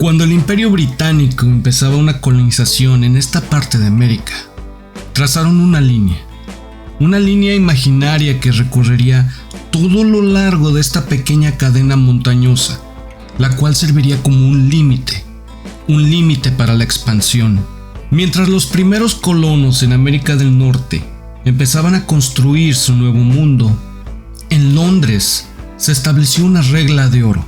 Cuando el Imperio Británico empezaba una colonización en esta parte de América, trazaron una línea imaginaria que recorrería todo lo largo de esta pequeña cadena montañosa, la cual serviría como un límite para la expansión. Mientras los primeros colonos en América del Norte empezaban a construir su nuevo mundo, en Londres se estableció una regla de oro,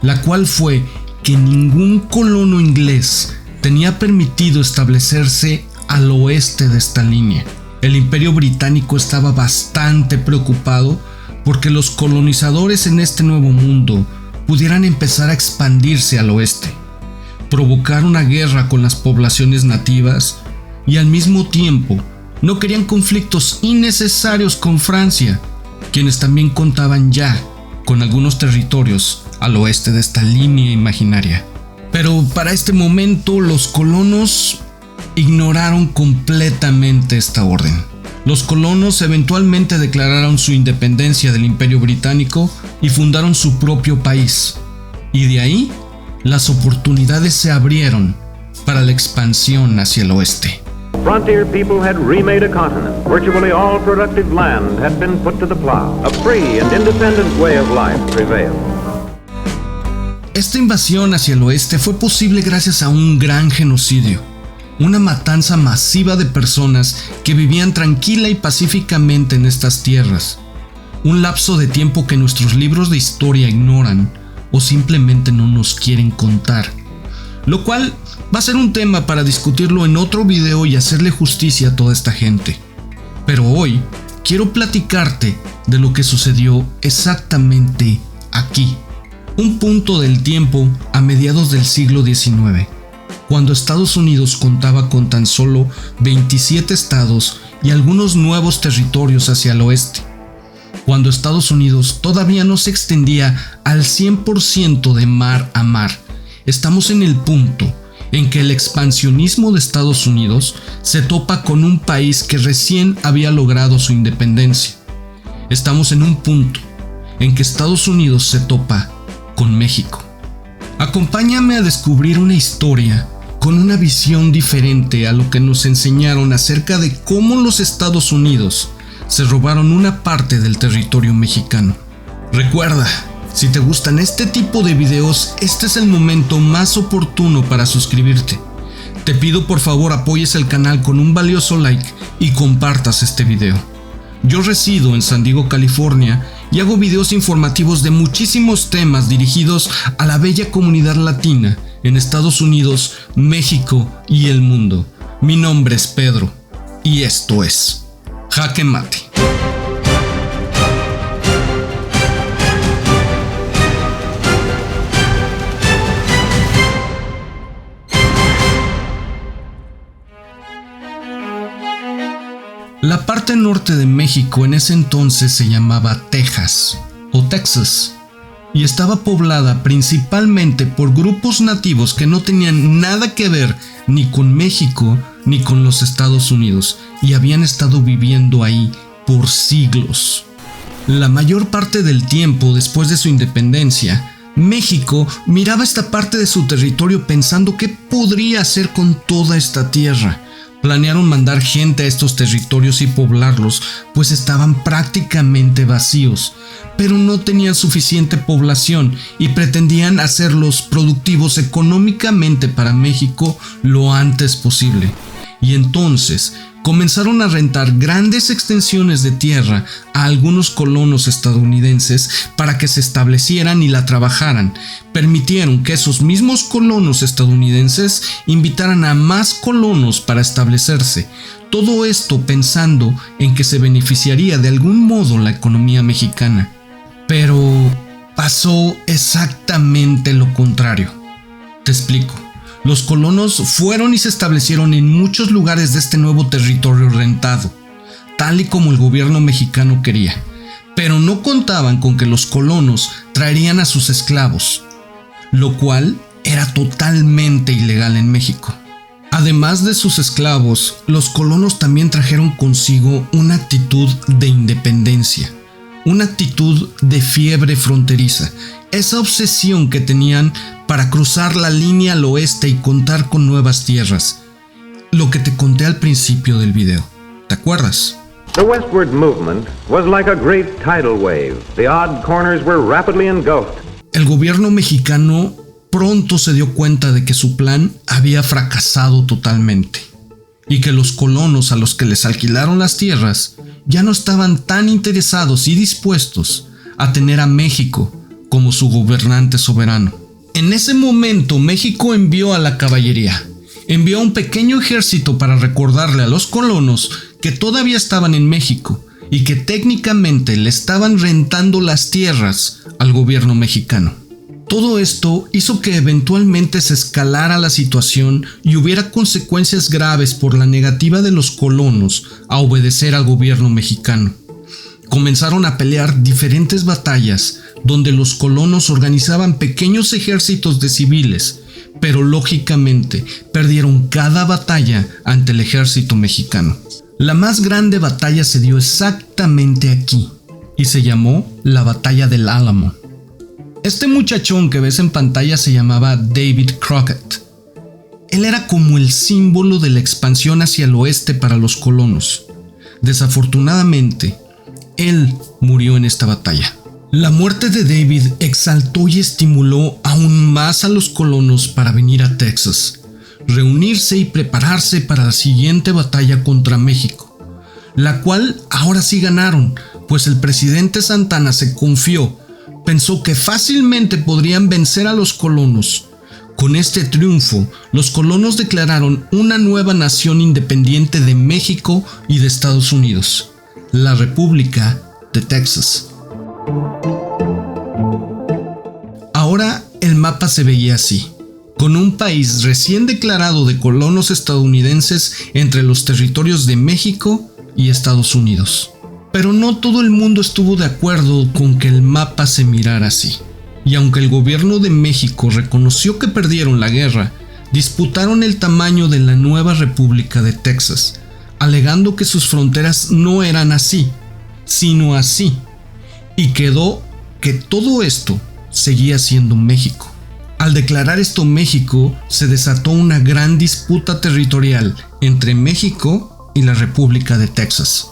la cual fue que ningún colono inglés tenía permitido establecerse al oeste de esta línea. El Imperio Británico estaba bastante preocupado porque los colonizadores en este nuevo mundo pudieran empezar a expandirse al oeste, provocar una guerra con las poblaciones nativas y al mismo tiempo no querían conflictos innecesarios con Francia, quienes también contaban ya con algunos territorios al oeste de esta línea imaginaria. Pero para este momento los colonos ignoraron completamente esta orden. Los colonos eventualmente declararon su independencia del Imperio Británico y fundaron su propio país. Y de ahí, las oportunidades se abrieron para la expansión hacia el oeste. Frontier people had remade a continent. Virtually all productive land had been put to the plow. A free and independent way of life prevailed. Esta invasión hacia el oeste fue posible gracias a un gran genocidio, una matanza masiva de personas que vivían tranquila y pacíficamente en estas tierras, un lapso de tiempo que nuestros libros de historia ignoran o simplemente no nos quieren contar, lo cual va a ser un tema para discutirlo en otro video y hacerle justicia a toda esta gente. Pero hoy quiero platicarte de lo que sucedió exactamente aquí, un punto del tiempo a mediados del siglo XIX, cuando Estados Unidos contaba con tan solo 27 estados y algunos nuevos territorios hacia el oeste, cuando Estados Unidos todavía no se extendía al 100% de mar a mar. Estamos en el punto en que el expansionismo de Estados Unidos se topa con un país que recién había logrado su independencia. Estamos en un punto en que Estados Unidos se topa con México. Acompáñame a descubrir una historia con una visión diferente a lo que nos enseñaron acerca de cómo los Estados Unidos se robaron una parte del territorio mexicano. Recuerda, si te gustan este tipo de videos, este es el momento más oportuno para suscribirte. Te pido por favor apoyes el canal con un valioso like y compartas este video. Yo resido en San Diego, California, y hago videos informativos de muchísimos temas dirigidos a la bella comunidad latina en Estados Unidos, México y el mundo. Mi nombre es Pedro y esto es Jaque Mate. La parte norte de México en ese entonces se llamaba Texas o Texas y estaba poblada principalmente por grupos nativos que no tenían nada que ver ni con México ni con los Estados Unidos y habían estado viviendo ahí por siglos. La mayor parte del tiempo después de su independencia, México miraba esta parte de su territorio pensando qué podría hacer con toda esta tierra. Planearon mandar gente a estos territorios y poblarlos, pues estaban prácticamente vacíos, pero no tenían suficiente población y pretendían hacerlos productivos económicamente para México lo antes posible. Y entonces comenzaron a rentar grandes extensiones de tierra a algunos colonos estadounidenses para que se establecieran y la trabajaran. Permitieron que esos mismos colonos estadounidenses invitaran a más colonos para establecerse. Todo esto pensando en que se beneficiaría de algún modo la economía mexicana. Pero pasó exactamente lo contrario. Te explico. Los colonos fueron y se establecieron en muchos lugares de este nuevo territorio rentado, tal y como el gobierno mexicano quería, pero no contaban con que los colonos traerían a sus esclavos, lo cual era totalmente ilegal en México. Además de sus esclavos, los colonos también trajeron consigo una actitud de independencia, una actitud de fiebre fronteriza, esa obsesión que tenían para cruzar la línea al oeste y contar con nuevas tierras. Lo que te conté al principio del video, ¿te acuerdas? The westward movement was like a great tidal wave. The odd corners were rapidly engulfed. El gobierno mexicano pronto se dio cuenta de que su plan había fracasado totalmente y que los colonos a los que les alquilaron las tierras ya no estaban tan interesados y dispuestos a tener a México como su gobernante soberano. En ese momento México envió a la caballería, envió un pequeño ejército para recordarle a los colonos que todavía estaban en México y que técnicamente le estaban rentando las tierras al gobierno mexicano. Todo esto hizo que eventualmente se escalara la situación y hubiera consecuencias graves por la negativa de los colonos a obedecer al gobierno mexicano. Comenzaron a pelear diferentes batallas donde los colonos organizaban pequeños ejércitos de civiles, pero lógicamente perdieron cada batalla ante el ejército mexicano. La más grande batalla se dio exactamente aquí y se llamó la Batalla del Álamo. Este muchachón que ves en pantalla se llamaba David Crockett. Él era como el símbolo de la expansión hacia el oeste para los colonos. Desafortunadamente, él murió en esta batalla. La muerte de David exaltó y estimuló aún más a los colonos para venir a Texas, reunirse y prepararse para la siguiente batalla contra México, la cual ahora sí ganaron, pues el presidente Santana se confió. Pensó que fácilmente podrían vencer a los colonos. Con este triunfo, los colonos declararon una nueva nación independiente de México y de Estados Unidos, la República de Texas. Ahora el mapa se veía así, con un país recién declarado de colonos estadounidenses entre los territorios de México y Estados Unidos. Pero no todo el mundo estuvo de acuerdo con que el mapa se mirara así. Y aunque el gobierno de México reconoció que perdieron la guerra, disputaron el tamaño de la nueva República de Texas, alegando que sus fronteras no eran así, sino así. Y quedó que todo esto seguía siendo México. Al declarar esto México, se desató una gran disputa territorial entre México y la República de Texas.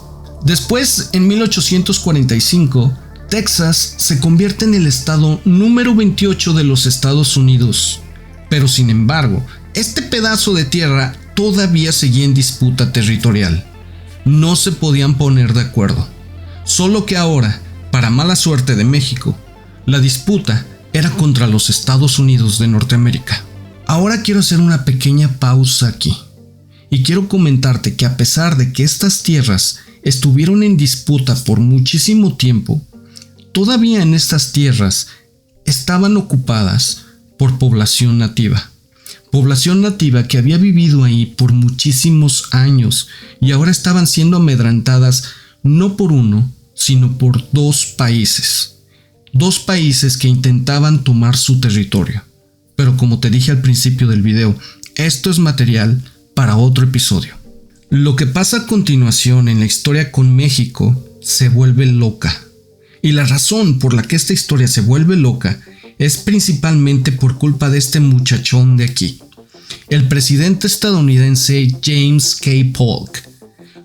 Después, en 1845, Texas se convierte en el estado número 28 de los Estados Unidos. Pero sin embargo, este pedazo de tierra todavía seguía en disputa territorial. No se podían poner de acuerdo. Solo que ahora, para mala suerte de México, la disputa era contra los Estados Unidos de Norteamérica. Ahora quiero hacer una pequeña pausa aquí. Y quiero comentarte que a pesar de que estas tierras estuvieron en disputa por muchísimo tiempo, todavía en estas tierras estaban ocupadas por población nativa que había vivido ahí por muchísimos años y ahora estaban siendo amedrentadas no por uno, sino por dos países que intentaban tomar su territorio. Pero como te dije al principio del video, esto es material para otro episodio. Lo que pasa a continuación en la historia con México se vuelve loca. Y la razón por la que esta historia se vuelve loca es principalmente por culpa de este muchachón de aquí, el presidente estadounidense James K. Polk.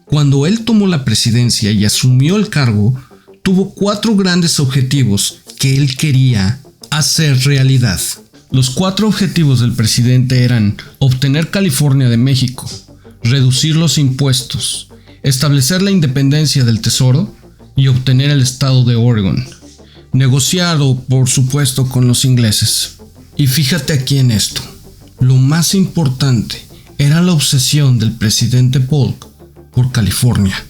Cuando él tomó la presidencia y asumió el cargo, tuvo 4 grandes objetivos que él quería hacer realidad. Los 4 objetivos del presidente eran obtener California de México, reducir los impuestos, establecer la independencia del tesoro y obtener el estado de Oregon, negociado por supuesto con los ingleses. Y fíjate aquí en esto, lo más importante era la obsesión del presidente Polk por California.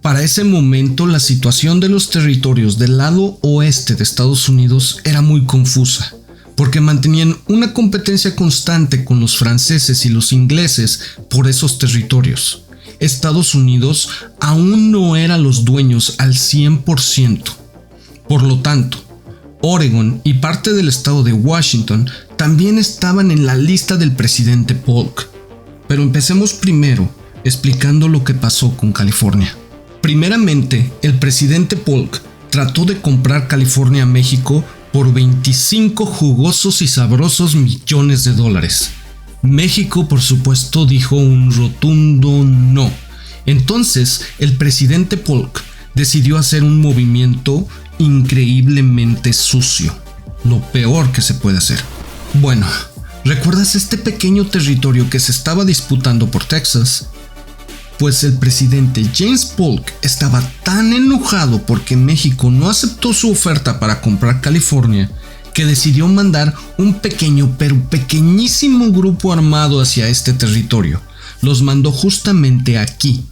Para ese momento la situación de los territorios del lado oeste de Estados Unidos era muy confusa, porque mantenían una competencia constante con los franceses y los ingleses por esos territorios. Estados Unidos aún no era los dueños al 100%. Por lo tanto, Oregon y parte del estado de Washington también estaban en la lista del presidente Polk. Pero empecemos primero explicando lo que pasó con California. Primeramente, el presidente Polk trató de comprar California a México por 25 jugosos y sabrosos millones de dólares. México, por supuesto, dijo un rotundo no. Entonces, el presidente Polk decidió hacer un movimiento increíblemente sucio. Lo peor que se puede hacer. Bueno, ¿recuerdas este pequeño territorio que se estaba disputando por Texas? Pues el presidente James Polk estaba tan enojado porque México no aceptó su oferta para comprar California que decidió mandar un pequeño pero pequeñísimo grupo armado hacia este territorio. Los mandó justamente aquí,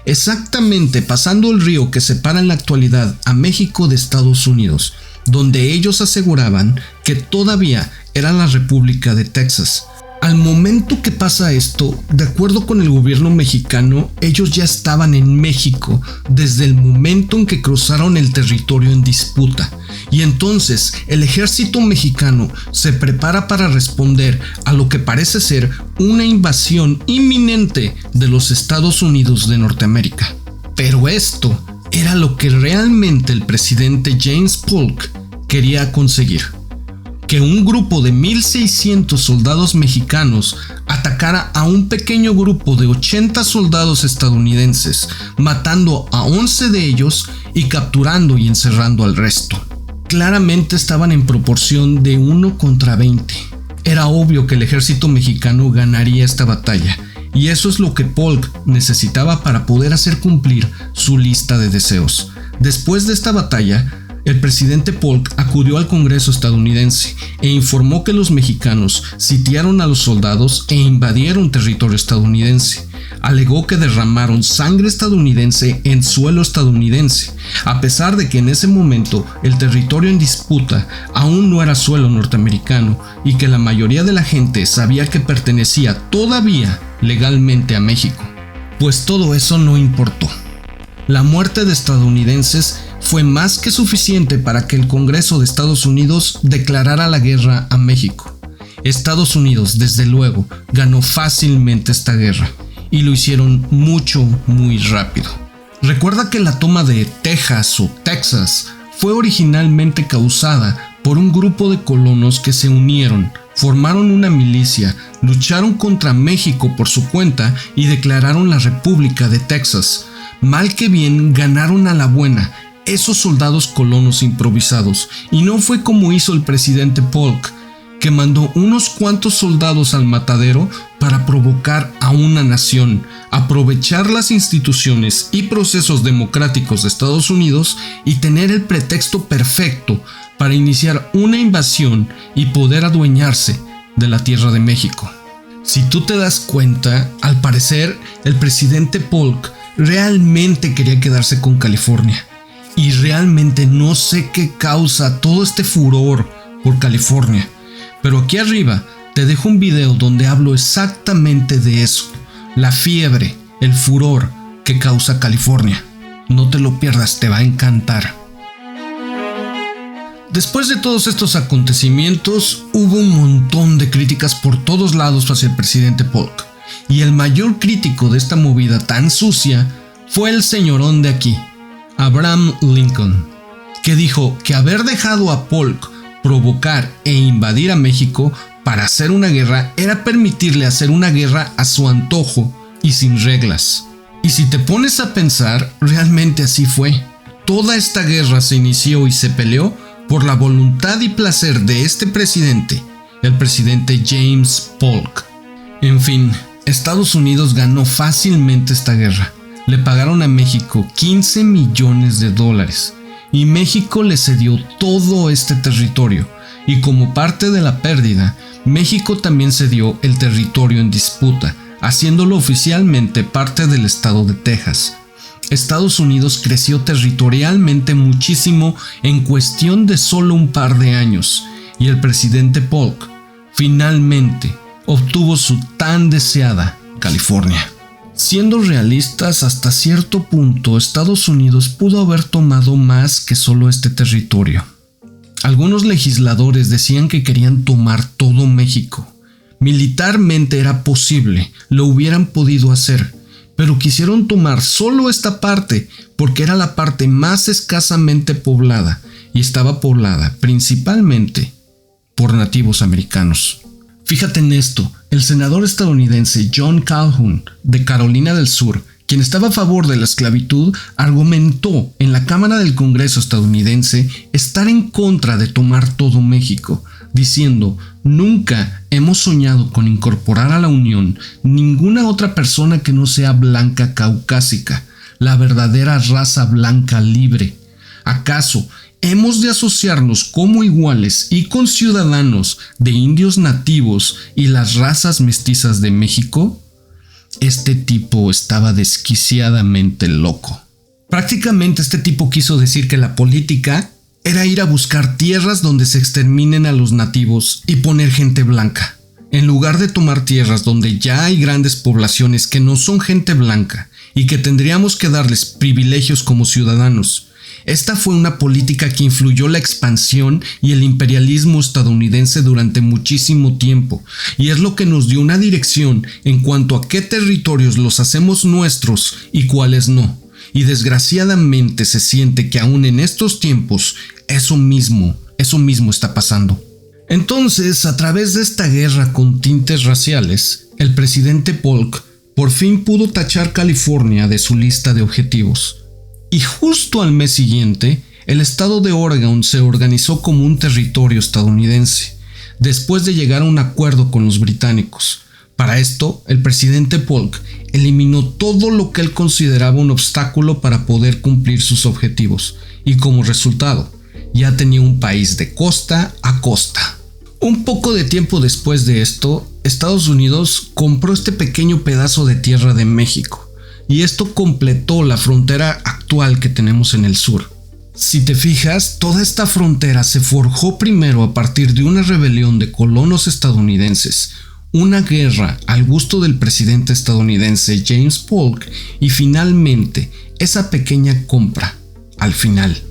exactamente pasando el río que separa en la actualidad a México de Estados Unidos, donde ellos aseguraban que todavía era la República de Texas. Al momento que pasa esto, de acuerdo con el gobierno mexicano, ellos ya estaban en México desde el momento en que cruzaron el territorio en disputa. Y entonces el ejército mexicano se prepara para responder a lo que parece ser una invasión inminente de los Estados Unidos de Norteamérica. Pero esto era lo que realmente el presidente James Polk quería conseguir. Que un grupo de 1,600 soldados mexicanos atacara a un pequeño grupo de 80 soldados estadounidenses, matando a 11 de ellos y capturando y encerrando al resto. Claramente estaban en proporción de 1 contra 20. Era obvio que el ejército mexicano ganaría esta batalla, y eso es lo que Polk necesitaba para poder hacer cumplir su lista de deseos. Después de esta batalla, el presidente Polk acudió al Congreso estadounidense e informó que los mexicanos sitiaron a los soldados e invadieron territorio estadounidense. Alegó que derramaron sangre estadounidense en suelo estadounidense, a pesar de que en ese momento el territorio en disputa aún no era suelo norteamericano y que la mayoría de la gente sabía que pertenecía todavía legalmente a México. Pues todo eso no importó. La muerte de estadounidenses fue más que suficiente para que el Congreso de Estados Unidos declarara la guerra a México. Estados Unidos, desde luego, ganó fácilmente esta guerra, y lo hicieron muy rápido. Recuerda que la toma de Texas o Texas fue originalmente causada por un grupo de colonos que se unieron, formaron una milicia, lucharon contra México por su cuenta y declararon la República de Texas. Mal que bien, ganaron a la buena esos soldados colonos improvisados, y no fue como hizo el presidente Polk, que mandó unos cuantos soldados al matadero para provocar a una nación, aprovechar las instituciones y procesos democráticos de Estados Unidos y tener el pretexto perfecto para iniciar una invasión y poder adueñarse de la tierra de México. Si tú te das cuenta, al parecer el presidente Polk realmente quería quedarse con California. Y realmente no sé qué causa todo este furor por California. Pero aquí arriba te dejo un video donde hablo exactamente de eso. La fiebre, el furor que causa California. No te lo pierdas, te va a encantar. Después de todos estos acontecimientos, hubo un montón de críticas por todos lados hacia el presidente Polk. Y el mayor crítico de esta movida tan sucia fue el señorón de aquí, Abraham Lincoln, que dijo que haber dejado a Polk provocar e invadir a México para hacer una guerra era permitirle hacer una guerra a su antojo y sin reglas. Y si te pones a pensar, realmente así fue. Toda esta guerra se inició y se peleó por la voluntad y placer de este presidente, el presidente James Polk. En fin, Estados Unidos ganó fácilmente esta guerra. Le pagaron a México $15 millones y México le cedió todo este territorio, y como parte de la pérdida, México también cedió el territorio en disputa, haciéndolo oficialmente parte del estado de Texas. Estados Unidos creció territorialmente muchísimo en cuestión de solo un par de años, y el presidente Polk finalmente obtuvo su tan deseada California. Siendo realistas, hasta cierto punto, Estados Unidos pudo haber tomado más que solo este territorio. Algunos legisladores decían que querían tomar todo México. Militarmente era posible, lo hubieran podido hacer, pero quisieron tomar solo esta parte porque era la parte más escasamente poblada y estaba poblada principalmente por nativos americanos. Fíjate en esto, el senador estadounidense John Calhoun de Carolina del Sur, quien estaba a favor de la esclavitud, argumentó en la Cámara del Congreso estadounidense estar en contra de tomar todo México, diciendo: nunca hemos soñado con incorporar a la Unión ninguna otra persona que no sea blanca caucásica, la verdadera raza blanca libre. ¿Acaso hemos de asociarnos como iguales y conciudadanos de indios nativos y las razas mestizas de México? Este tipo estaba desquiciadamente loco. Prácticamente este tipo quiso decir que la política era ir a buscar tierras donde se exterminen a los nativos y poner gente blanca, en lugar de tomar tierras donde ya hay grandes poblaciones que no son gente blanca y que tendríamos que darles privilegios como ciudadanos. Esta fue una política que influyó la expansión y el imperialismo estadounidense durante muchísimo tiempo, y es lo que nos dio una dirección en cuanto a qué territorios los hacemos nuestros y cuáles no. Y desgraciadamente se siente que aún en estos tiempos eso mismo está pasando. Entonces, a través de esta guerra con tintes raciales, el presidente Polk por fin pudo tachar California de su lista de objetivos. Y justo al mes siguiente, el estado de Oregon se organizó como un territorio estadounidense, después de llegar a un acuerdo con los británicos. Para esto, el presidente Polk eliminó todo lo que él consideraba un obstáculo para poder cumplir sus objetivos, y como resultado, ya tenía un país de costa a costa. Un poco de tiempo después de esto, Estados Unidos compró este pequeño pedazo de tierra de México, y esto completó la frontera actual que tenemos en el sur. Si te fijas, toda esta frontera se forjó primero a partir de una rebelión de colonos estadounidenses, una guerra al gusto del presidente estadounidense James Polk y finalmente esa pequeña compra al final.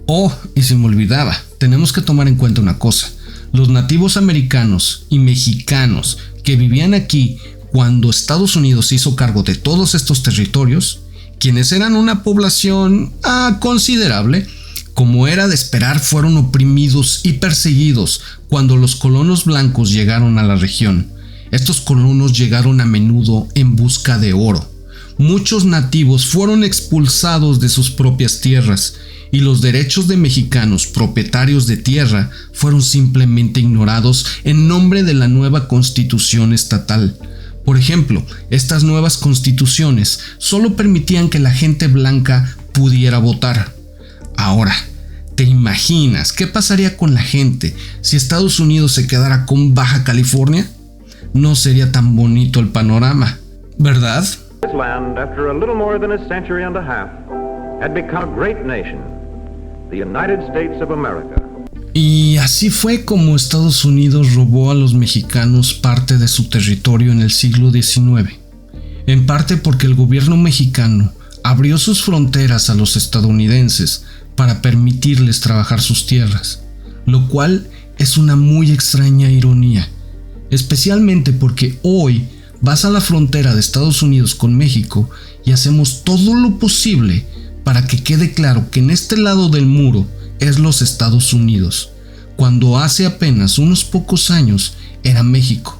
Oh, y se me olvidaba, tenemos que tomar en cuenta una cosa: los nativos americanos y mexicanos que vivían aquí cuando Estados Unidos se hizo cargo de todos estos territorios, quienes eran una población considerable, como era de esperar, fueron oprimidos y perseguidos cuando los colonos blancos llegaron a la región. Estos colonos llegaron a menudo en busca de oro. Muchos nativos fueron expulsados de sus propias tierras y los derechos de mexicanos propietarios de tierra fueron simplemente ignorados en nombre de la nueva constitución estatal. Por ejemplo, estas nuevas constituciones solo permitían que la gente blanca pudiera votar. Ahora, ¿te imaginas qué pasaría con la gente si Estados Unidos se quedara con Baja California? No sería tan bonito el panorama, ¿verdad? This land, after a little more than a century and a half, had become a great nation, the United States of America. Y así fue como Estados Unidos robó a los mexicanos parte de su territorio en el siglo XIX, en parte porque el gobierno mexicano abrió sus fronteras a los estadounidenses para permitirles trabajar sus tierras, lo cual es una muy extraña ironía, especialmente porque hoy vas a la frontera de Estados Unidos con México y hacemos todo lo posible para que quede claro que en este lado del muro es los Estados Unidos, cuando hace apenas unos pocos años era México,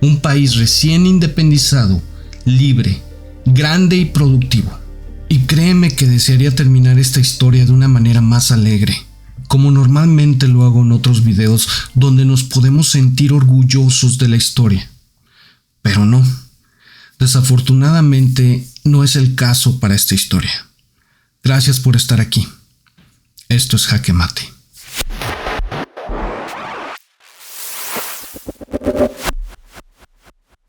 un país recién independizado, libre, grande y productivo. Y créeme que desearía terminar esta historia de una manera más alegre, como normalmente lo hago en otros videos donde nos podemos sentir orgullosos de la historia. Pero no, desafortunadamente no es el caso para esta historia. Gracias por estar aquí. Esto es Jaque Mate.